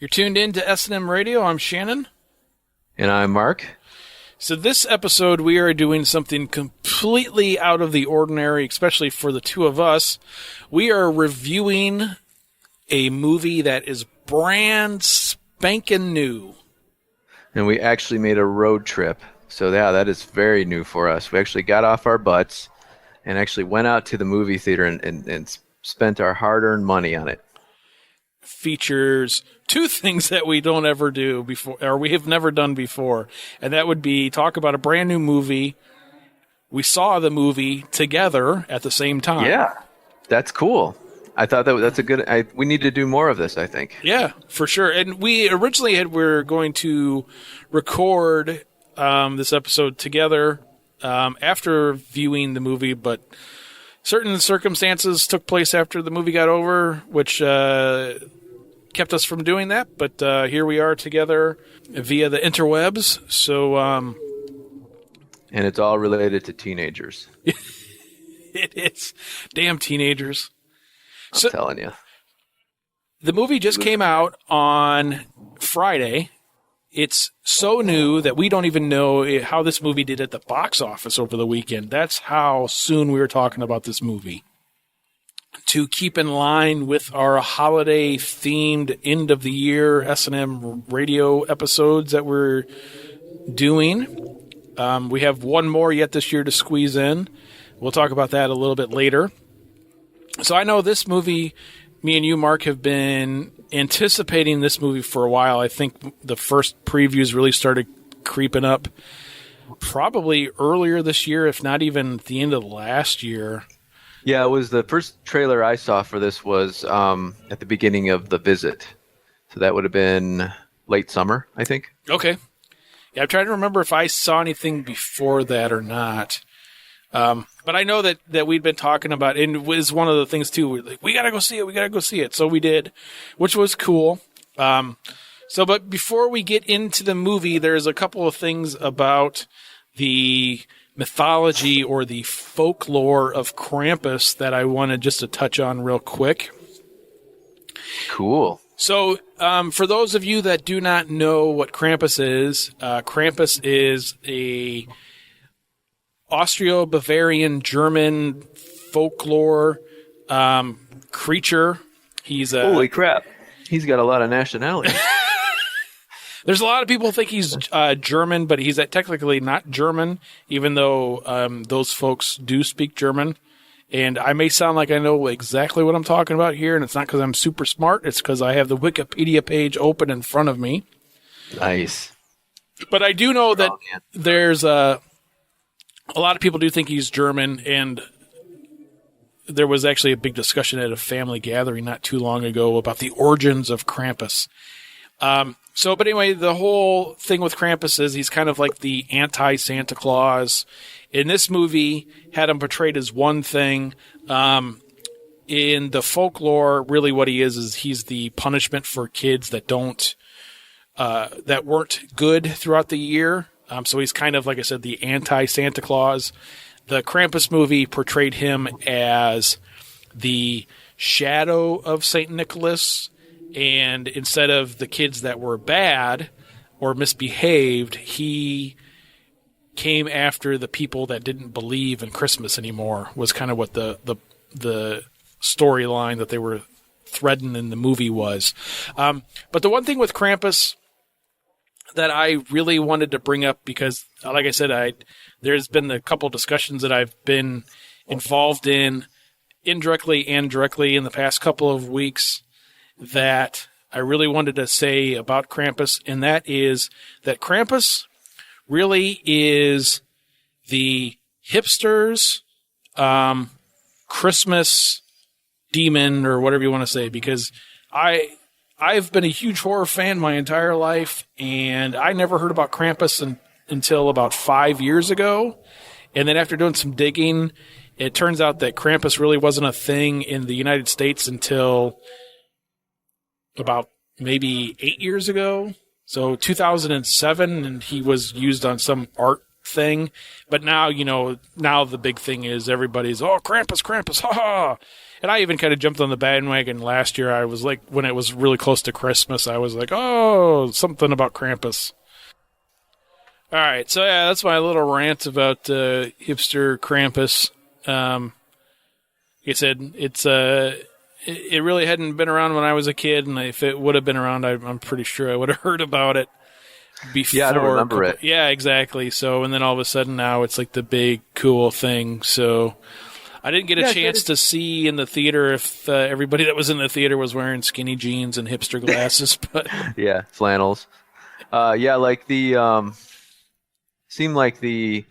You're tuned in to S&M Radio. I'm Shannon. And I'm Mark. So this episode, we are doing something completely out of the ordinary, especially for the two of us. We are reviewing a movie that is brand spanking new. And we actually made a road trip. So yeah, that is very new for us. We actually got off our butts and actually went out to the movie theater and spent our hard-earned money on it. Features two things that we don't ever do before, or we have never done before, and that would be talk about a brand new movie. We saw the movie together at the same time. Yeah, that's cool. I thought that's a good. We need to do more of this, I think. Yeah, for sure. And we originally were going to record this episode together after viewing the movie, but certain circumstances took place after the movie got over, which kept us from doing that. But here we are together via the interwebs. So, and it's all related to teenagers. It is. Damn teenagers. I'm telling you. The movie just came out on Friday. It's so new that we don't even know how this movie did at the box office over the weekend. That's how soon we were talking about this movie. To keep in line with our holiday-themed end-of-the-year S&M radio episodes that we're doing, we have one more yet this year to squeeze in. We'll talk about that a little bit later. So I know this movie, me and you, Mark, have been anticipating this movie for a while. I think the first previews really started creeping up probably earlier this year, if not even at the end of last year. Yeah, it was the first trailer I saw for this was at the beginning of The Visit. So that would have been late summer, I think. Okay. Yeah, I'm trying to remember if I saw anything before that or not. But I know that we'd been talking about, and it was one of the things too, we're like, we gotta go see it. So we did, which was cool. But before we get into the movie, there's a couple of things about the mythology or the folklore of Krampus that I wanted just to touch on real quick. Cool. So, for those of you that do not know what Krampus is a Austro-Bavarian German folklore creature. Holy crap. He's got a lot of nationality. There's a lot of people think he's German, but he's technically not German, even though those folks do speak German. And I may sound like I know exactly what I'm talking about here, and it's not because I'm super smart. It's because I have the Wikipedia page open in front of me. Nice. But I do know that there's a lot of people do think he's German, and there was actually a big discussion at a family gathering not too long ago about the origins of Krampus. But anyway, the whole thing with Krampus is he's kind of like the anti-Santa Claus. In this movie, had him portrayed as one thing. In the folklore, really what he is he's the punishment for kids that weren't good throughout the year. So he's kind of, like I said, the anti-Santa Claus. The Krampus movie portrayed him as the shadow of St. Nicholas. And instead of the kids that were bad or misbehaved, he came after the people that didn't believe in Christmas anymore, was kind of what the storyline that they were threading in the movie was. But the one thing with Krampus that I really wanted to bring up, because, like I said, there's been a couple discussions that I've been involved in, indirectly and directly, in the past couple of weeks, that I really wanted to say about Krampus, and that is that Krampus really is the hipsters' Christmas demon, or whatever you want to say, because I've been a huge horror fan my entire life, and I never heard about Krampus until about 5 years ago. And then after doing some digging, it turns out that Krampus really wasn't a thing in the United States until about maybe 8 years ago. So 2007, and he was used on some art thing. But now, now the big thing is everybody's, oh, Krampus, ha ha. And I even kind of jumped on the bandwagon last year. I was like, when it was really close to Christmas, I was like, oh, something about Krampus. All right, so yeah, that's my little rant about hipster Krampus. Like I said, it really hadn't been around when I was a kid, and if it would have been around, I'm pretty sure I would have heard about it before. Yeah, I don't remember it. Yeah, exactly. So, and then all of a sudden now it's like the big cool thing. So I didn't get a chance to see in the theater if everybody that was in the theater was wearing skinny jeans and hipster glasses. But yeah, flannels. Like the seemed like the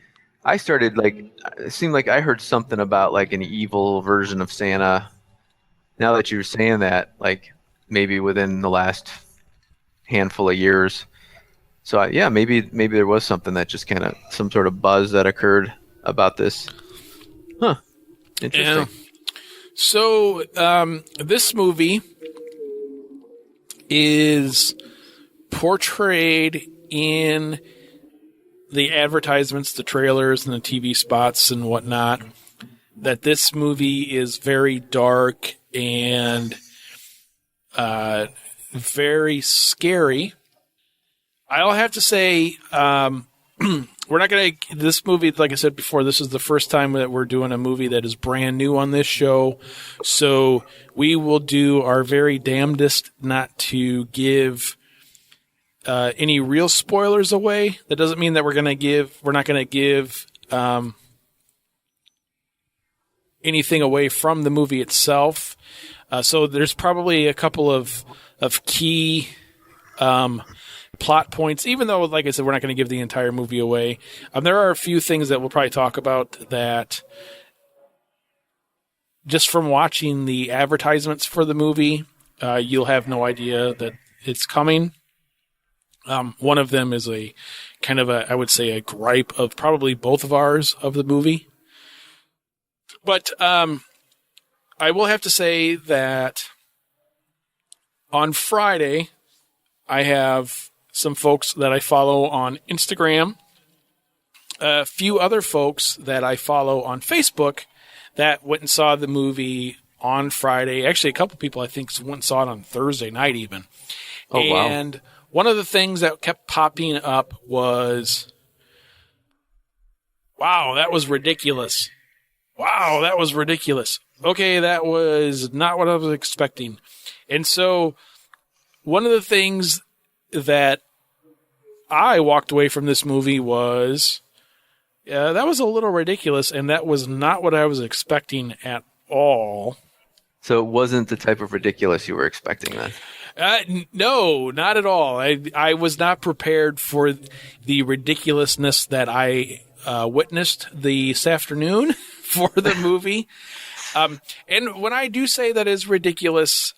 I started like it seemed like I heard something about like an evil version of Santa. Now that you're saying that, like maybe within the last handful of years. So maybe there was something that just kind of some sort of buzz that occurred about this. Huh. Interesting. Yeah. So this movie is portrayed in the advertisements, the trailers, and the TV spots and whatnot, that this movie is very dark and very scary. I'll have to say, we're not going to. This movie, like I said before, this is the first time that we're doing a movie that is brand new on this show. So we will do our very damnedest not to give any real spoilers away. That doesn't mean that we're not going to give anything away from the movie itself. So there's probably a couple of key plot points, even though, like I said, we're not going to give the entire movie away. There are a few things that we'll probably talk about that just from watching the advertisements for the movie, you'll have no idea that it's coming. One of them is a kind of I would say a gripe of probably both of ours of the movie. But I will have to say that on Friday, I have some folks that I follow on Instagram, a few other folks that I follow on Facebook that went and saw the movie on Friday. Actually, a couple people I think went and saw it on Thursday night even. Oh, wow. And one of the things that kept popping up was, wow, that was ridiculous. Wow, that was ridiculous. Okay, that was not what I was expecting. And so one of the things that I walked away from this movie was, that was a little ridiculous, and that was not what I was expecting at all. So it wasn't the type of ridiculous you were expecting then? No, not at all. I was not prepared for the ridiculousness that I witnessed this afternoon for the movie. And when I do say that is ridiculous,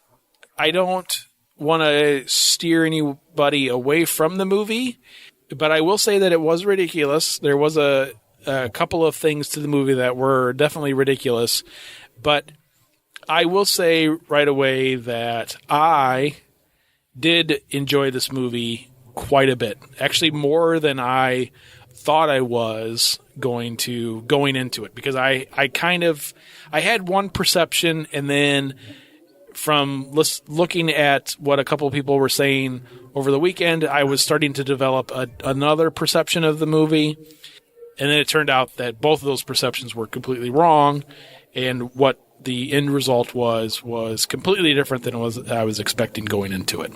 I don't want to steer anybody away from the movie, but I will say that it was ridiculous. There was a couple of things to the movie that were definitely ridiculous, but I will say right away that I did enjoy this movie quite a bit. Actually, more than I thought I was going into it, because I had one perception, and then from looking at what a couple of people were saying over the weekend, I was starting to develop another perception of the movie, and then it turned out that both of those perceptions were completely wrong, and what the end result was completely different than I was expecting going into it.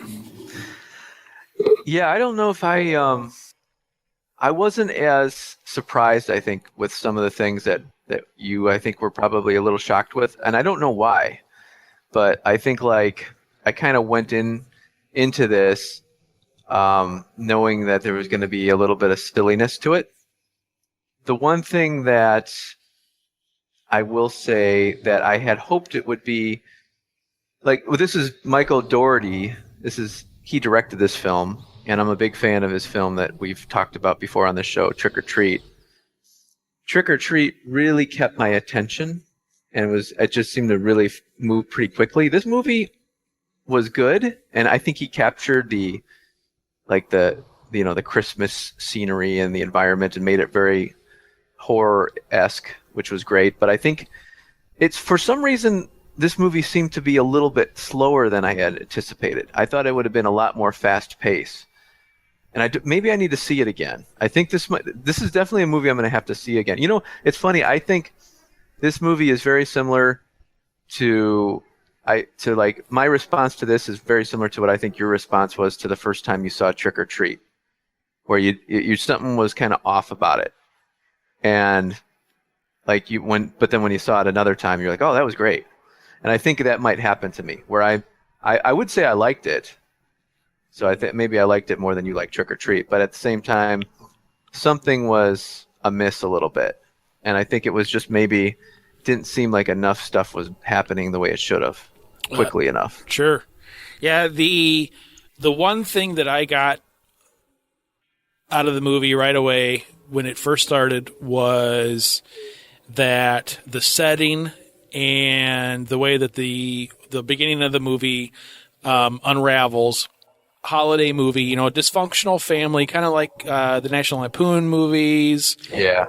Yeah, I don't know if I wasn't as surprised, I think, with some of the things that you, I think, were probably a little shocked with, and I don't know why. But I think like I kind of went into this knowing that there was going to be a little bit of silliness to it. The one thing that I will say that I had hoped it would be like, well, this is Michael Dougherty. He directed this film, and I'm a big fan of his film that we've talked about before on the show, Trick or Treat. Trick or Treat really kept my attention. And it just seemed to really move pretty quickly. This movie was good, and I think he captured the Christmas scenery and the environment and made it very horror-esque, which was great. But I think it's, for some reason, this movie seemed to be a little bit slower than I had anticipated. I thought it would have been a lot more fast paced. And maybe I need to see it again. I think this is definitely a movie I'm going to have to see again. You know, it's funny. I think this movie is very similar to like my response to this is very similar to what I think your response was to the first time you saw Trick or Treat, where you something was kind of off about it, and like but then when you saw it another time, you're like, oh, that was great. And I think that might happen to me, where I would say I liked it. So I think maybe I liked it more than you like Trick or Treat, but at the same time, something was amiss a little bit, and I think it was just maybe didn't seem like enough stuff was happening the way it should have quickly enough. Sure, yeah. The one thing that I got out of the movie right away when it first started was that the setting and the way that the beginning of the movie unravels. Holiday movie, you know, a dysfunctional family, kind of like the National Lampoon movies,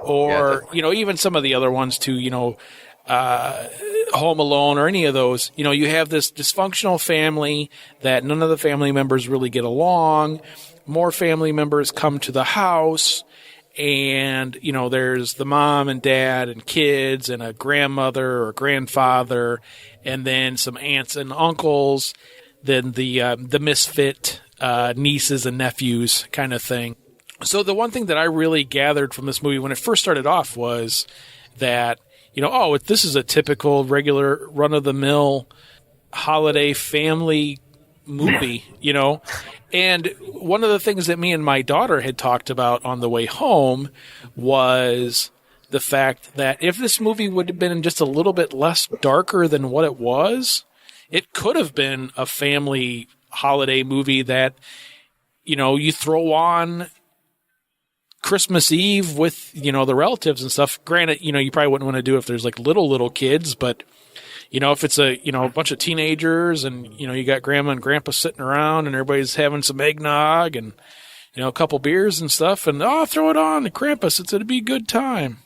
or you know, even some of the other ones too. You know, Home Alone or any of those. You know, you have this dysfunctional family that none of the family members really get along. More family members come to the house, and you know, there's the mom and dad and kids and a grandmother or grandfather, and then some aunts and uncles. Then the misfit nieces and nephews kind of thing. So the one thing that I really gathered from this movie when it first started off was that, you know, this is a typical regular run-of-the-mill holiday family movie, you know. And one of the things that me and my daughter had talked about on the way home was the fact that if this movie would have been just a little bit less darker than what it was, it could have been a family holiday movie that, you know, you throw on Christmas Eve with, you know, the relatives and stuff. Granted, you know, you probably wouldn't want to do it if there's like little kids, but, you know, if it's a bunch of teenagers and, you know, you got grandma and grandpa sitting around and everybody's having some eggnog and, you know, a couple beers and stuff and, throw it on the Krampus. It'd be a good time.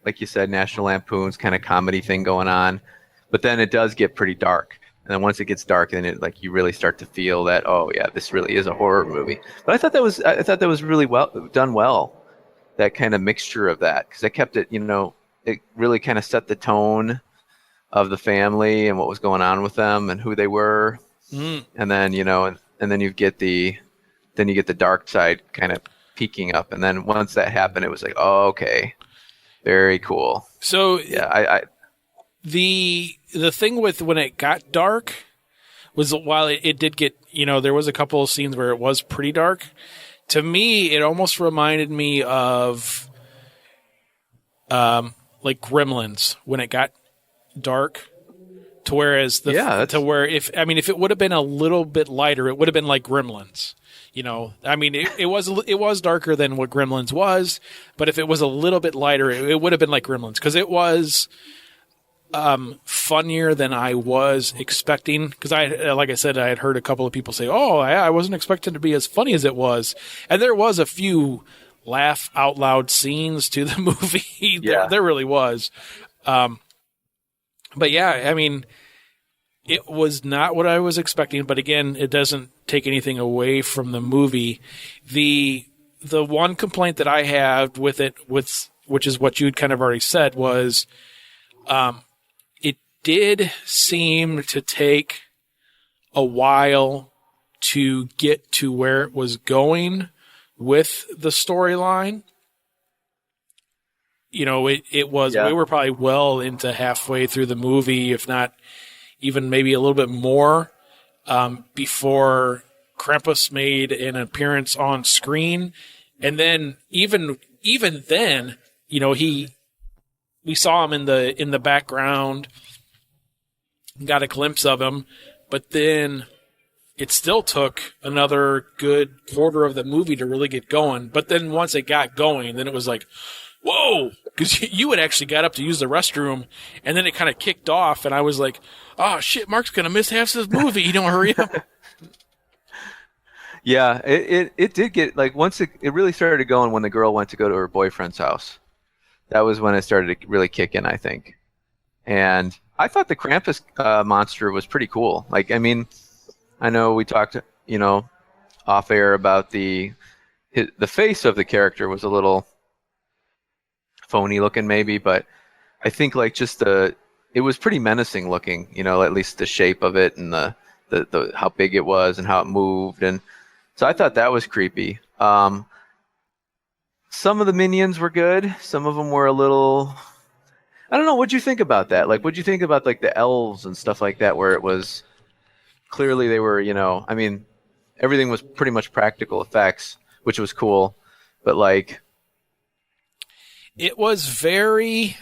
Like you said, National Lampoon's kind of comedy thing going on. But then it does get pretty dark. And then once it gets dark, then you really start to feel that, oh yeah, this really is a horror movie. But I thought that was really done well. That kind of mixture of that, because it kept it, you know, it really kind of set the tone of the family and what was going on with them and who they were. And then, you know, and then you get the dark side kind of peeking up. And then once that happened, it was like, oh, okay, very cool. So yeah, The thing with when it got dark was while it did get, you know, there was a couple of scenes where it was pretty dark. To me, it almost reminded me of like Gremlins when it got dark. To whereas if it would have been a little bit lighter, it would have been like Gremlins. You know, I mean, it was darker than what Gremlins was, but if it was a little bit lighter, it would have been like Gremlins because it was funnier than I was expecting, because like I said, I had heard a couple of people say, I wasn't expecting it to be as funny as it was, and there was a few laugh out loud scenes to the movie. There really was. But yeah, I mean, it was not what I was expecting, but again, it doesn't take anything away from the movie. The one complaint that I have with it, which is what you'd kind of already said, was did seem to take a while to get to where it was going with the storyline. You know, it was, we were probably well into halfway through the movie, if not even maybe a little bit more, before Krampus made an appearance on screen. And then even then, you know, we saw him in the background, got a glimpse of him, but then it still took another good quarter of the movie to really get going. But then once it got going, then it was like, whoa, because you had actually got up to use the restroom, and then it kind of kicked off, and I was like, oh shit, Mark's gonna miss half of this movie. You don't hurry up. Yeah, it did get, like, once it really started going when the girl went to go to her boyfriend's house. That was when it started to really kick in, I think. And I thought the Krampus monster was pretty cool. Like, I mean, I know we talked, off air about the face of the character was a little phony looking, maybe, but I think like just it was pretty menacing looking. At least the shape of it and the how big it was and how it moved, and so I thought that was creepy. Some of the minions were good. Some of them were a little. I don't know. What'd you think about that? Like, what'd you think about like the elves and stuff like that, where it was clearly they were, I mean, everything was pretty much practical effects, which was cool, but like, it was very.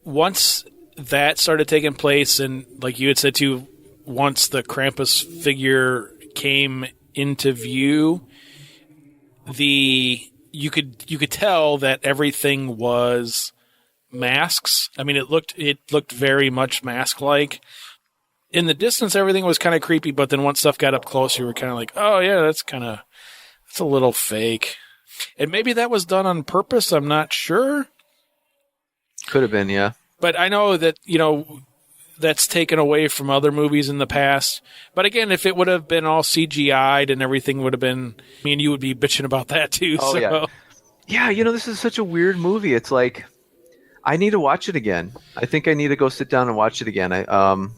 Once that started taking place, and like you had said too, once the Krampus figure came into view, you could tell that everything was masks. I mean, it looked very much mask-like. In the distance, everything was kind of creepy, but then once stuff got up close, you were kind of like, oh yeah, that's a little fake. And maybe that was done on purpose. I'm not sure. Could have been, yeah. But I know that, that's taken away from other movies in the past. But again, if it would have been all CGI'd and everything would have been, me and you would be bitching about that too. Oh, so. Yeah, this is such a weird movie. It's like, I need to watch it again. I think I need to go sit down and watch it again. I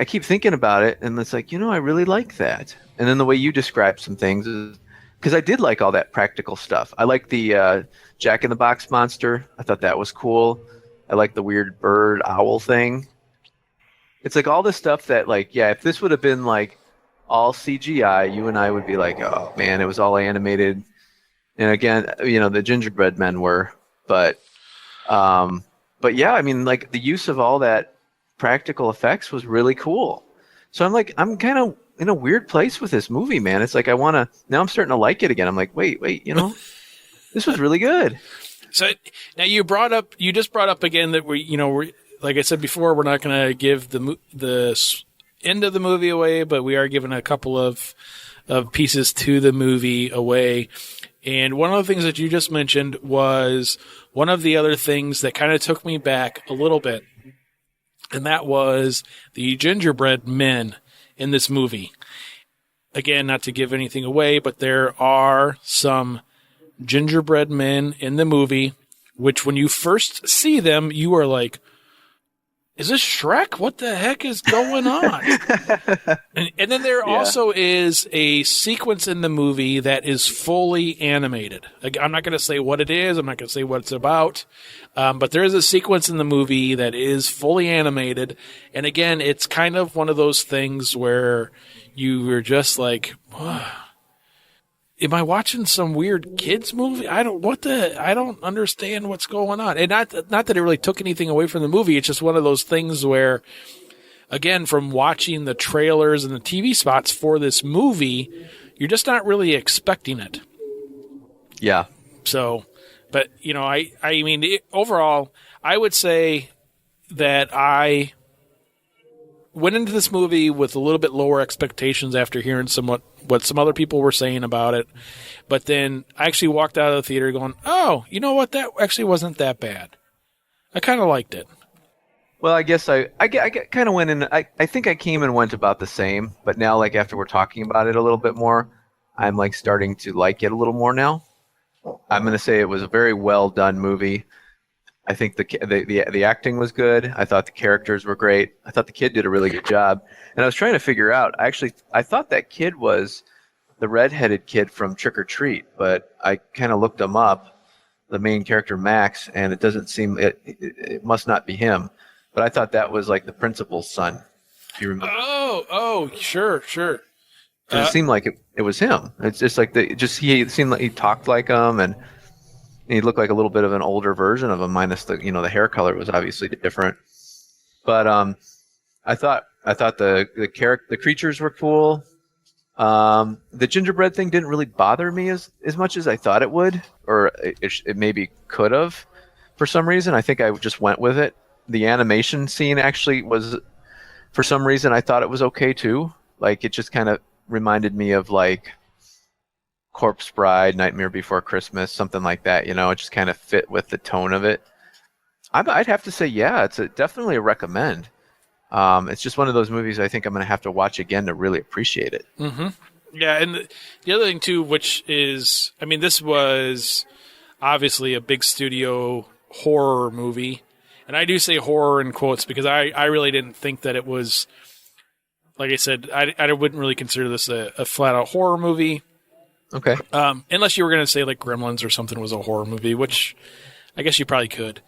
keep thinking about it, and it's like, I really like that. And then the way you described some things is, because I did like all that practical stuff. I like the Jack in the Box monster. I thought that was cool. I like the weird bird owl thing. It's like all this stuff that, like, yeah, if this would have been like all CGI, you and I would be like, oh man, it was all animated. And again, the gingerbread men were, but yeah, I mean, like the use of all that practical effects was really cool. So I'm kind of in a weird place with this movie, man. It's like now I'm starting to like it again. I'm like, wait, this was really good. So now you just brought up again that we're like I said before, we're not going to give the end of the movie away, but we are giving a couple of pieces to the movie away. And one of the things that you just mentioned was one of the other things that kind of took me back a little bit, and that was the gingerbread men in this movie. Again, not to give anything away, but there are some gingerbread men in the movie, which when you first see them, you are like, is this Shrek? What the heck is going on? and then there also is a sequence in the movie that is fully animated. Like, I'm not going to say what it is. I'm not going to say what it's about. But there is a sequence in the movie that is fully animated. And again, it's kind of one of those things where you were just like, am I watching some weird kids movie? I don't understand what's going on. And not that it really took anything away from the movie. It's just one of those things where, again, from watching the trailers and the TV spots for this movie, you're just not really expecting it. Yeah. So, but I mean, overall, I would say that I went into this movie with a little bit lower expectations after hearing what some other people were saying about it. But then I actually walked out of the theater going, oh, you know what? That actually wasn't that bad. I kind of liked it. Well, I guess I kind of went in. I think I came and went about the same. But now, like, after we're talking about it a little bit more, I'm like starting to like it a little more now. I'm going to say it was a very well done movie. I think the acting was good. I thought the characters were great. I thought the kid did a really good job. And I was trying to figure out, I thought that kid was the redheaded kid from Trick or Treat, but I kind of looked him up, the main character Max, and it doesn't seem it must not be him. But I thought that was like the principal's son. Do you remember? Oh, sure. It seemed like it was him. It's just like he seemed like he talked like him, and he looked like a little bit of an older version of him, minus the hair color was obviously different. But I thought the creatures were cool. The gingerbread thing didn't really bother me as much as I thought it would, or it maybe could have for some reason. I think I just went with it. The animation scene actually was, for some reason, I thought it was okay too. Like, it just kind of reminded me of like Corpse Bride, Nightmare Before Christmas, something like that. It just kind of fit with the tone of it. I'd have to say, yeah, it's definitely a recommend. It's just one of those movies I think I'm going to have to watch again to really appreciate it. Mm-hmm. Yeah, and the other thing too, which is, I mean, this was obviously a big studio horror movie, and I do say horror in quotes because I really didn't think that it was, like I said, I wouldn't really consider this a flat out horror movie. Okay. Unless you were going to say like Gremlins or something was a horror movie, which I guess you probably could.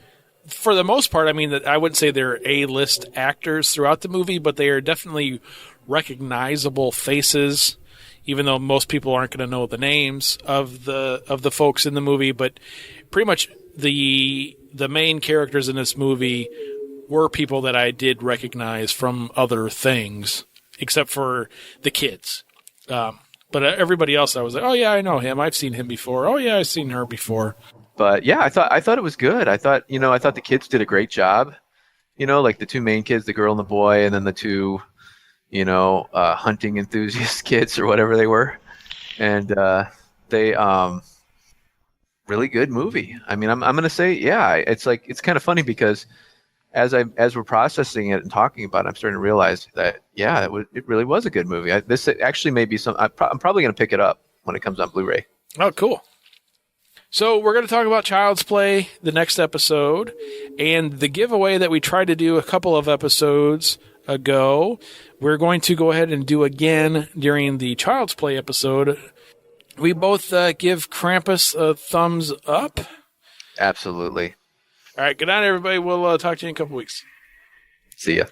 For the most part, I mean, that I wouldn't say they're A-list actors throughout the movie, but they are definitely recognizable faces, even though most people aren't going to know the names of the folks in the movie. But pretty much the main characters in this movie were people that I did recognize from other things, except for the kids. But everybody else, I was like, oh yeah, I know him. I've seen him before. Oh yeah, I've seen her before. But yeah, I thought it was good. I thought the kids did a great job. Like the two main kids, the girl and the boy, and then the two, hunting enthusiast kids or whatever they were. And they really good movie. I mean, I'm gonna say, yeah, it's kind of funny because as we're processing it and talking about it, I'm starting to realize that yeah, it really was a good movie. This actually may be I'm probably gonna pick it up when it comes on Blu-ray. Oh, cool. So we're going to talk about Child's Play the next episode, and the giveaway that we tried to do a couple of episodes ago, we're going to go ahead and do again during the Child's Play episode. We both give Krampus a thumbs up. Absolutely. All right, good night, everybody. We'll talk to you in a couple weeks. See ya.